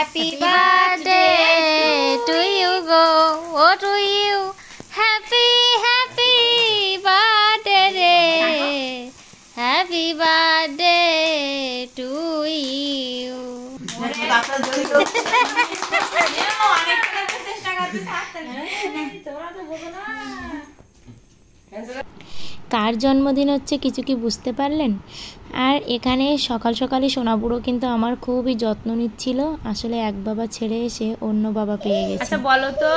Happy birthday to you, go. Oh, to you. Happy birthday. Happy birthday to you. কার জন্মদিন হচ্ছে কিছু কি বুঝতে পারলেন? আর এখানে সকাল সকালে সোনাপুরো কিন্তু আমার খুবই যত্ন নিচ্ছিল। আসলে এক বাবা ছেড়ে এসে অন্য বাবা পেয়ে গেছে। আচ্ছা বলো তো,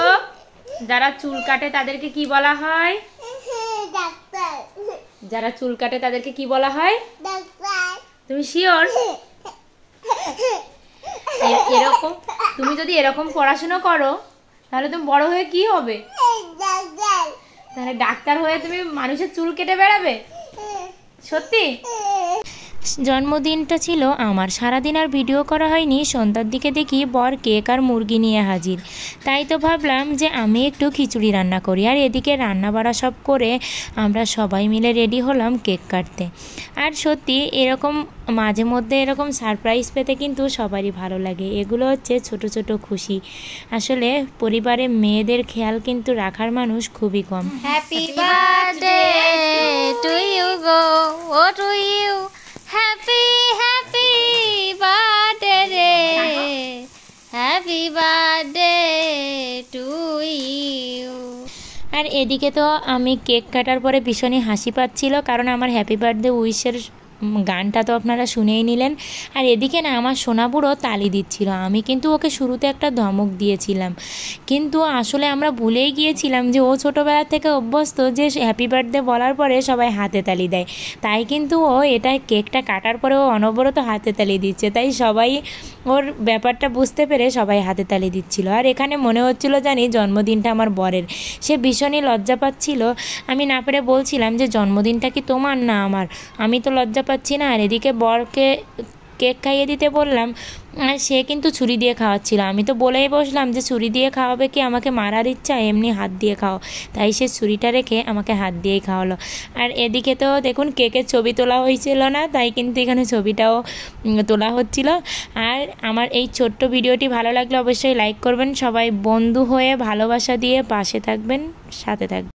যারা চুল কাটে তাদেরকে কি বলা হয়? ডাক্তার। যারা চুল কাটে তাদেরকে কি বলা হয়? ডাক্তার। তুমি শিওর? এরকম তুমি যদি এরকম পড়াশোনা করো তাহলে তুমি বড় হয়ে কি হবে? ডাক্তার। তাহলে ডাক্তার হয়ে তুমি মানুষের চুল কেটে বেড়াবে? সত্যি? জন্মদিনটা ছিল আমার, সারাদিন আর ভিডিও করা হয়নি। সন্ধ্যার দিকে দেখি বর কেক আর মুরগি নিয়ে হাজির। তাই তো ভাবলাম যে আমি একটু খিচুড়ি রান্না করি। আর এদিকে রান্না বাড়া সব করে আমরা সবাই মিলে রেডি হলাম কেক কাটতে। আর সত্যি এরকম মাঝে মধ্যে এরকম সারপ্রাইজ পেতে কিন্তু সবারই ভালো লাগে। এগুলো হচ্ছে ছোট ছোট খুশি। আসলে পরিবারে মেয়েদের খেয়াল কিন্তু রাখার মানুষ খুবই কম। হ্যাপি বার্থডে টু ইউ, গো ও to you. Happy birthday, happy birthday to you. আর এদিকে তো আমি কেক কাটার পরে ভীষণই হাসি পাচ্ছিল, কারণ আমার হ্যাপি বার্থডে উইশের গানটা তো আপনারা শুনেই নিলেন। আর এদিকে না আমার সোনাপুরো তালি দিচ্ছিল। আমি কিন্তু ওকে শুরুতে একটা ধমক দিয়েছিলাম, কিন্তু আসলে আমরা ভুলেই গিয়েছিলাম যে ও ছোটোবেলা থেকে অভ্যস্ত যে হ্যাপি বার্থডে বলার পরে সবাই হাতে তালি দেয়। তাই কিন্তু ও এটা কেকটা কাটার পরে ও অনবরত হাতে তালি দিচ্ছে। তাই সবাই ওর ব্যাপারটা বুঝতে পেরে সবাই হাতে তালি দিচ্ছিল। আর এখানে মনে হচ্ছিল জানি জন্মদিনটা আমার বরের। সে ভীষণই লজ্জা পাচ্ছিল। আমি না পেরে বলছিলাম যে জন্মদিনটা কি তোমার না আমার? আমি তো লজ্জা পাচ্ছি না। আর এদিকে বরকে কেক খাইয়ে দিতে বললাম, আর সে কিন্তু ছুরি দিয়ে খাওয়াচ্ছিল। আমি তো বলেই বসলাম যে ছুরি দিয়ে খাওয়াবে কি, আমাকে মারার ইচ্ছা, এমনি হাত দিয়ে খাও। তাই সে ছুরিটা রেখে আমাকে হাত দিয়েই খাওয়ালো। আর এদিকে তো দেখুন কেকের ছবি তোলা হয়েছিল না, তাই কিন্তু এখানে ছবিটাও তোলা হচ্ছিল। আর আমার এই ছোট্ট ভিডিওটি ভালো লাগলে অবশ্যই লাইক করবেন। সবাই বন্ধু হয়ে ভালোবাসা দিয়ে পাশে থাকবেন, সাথে থাকবেন।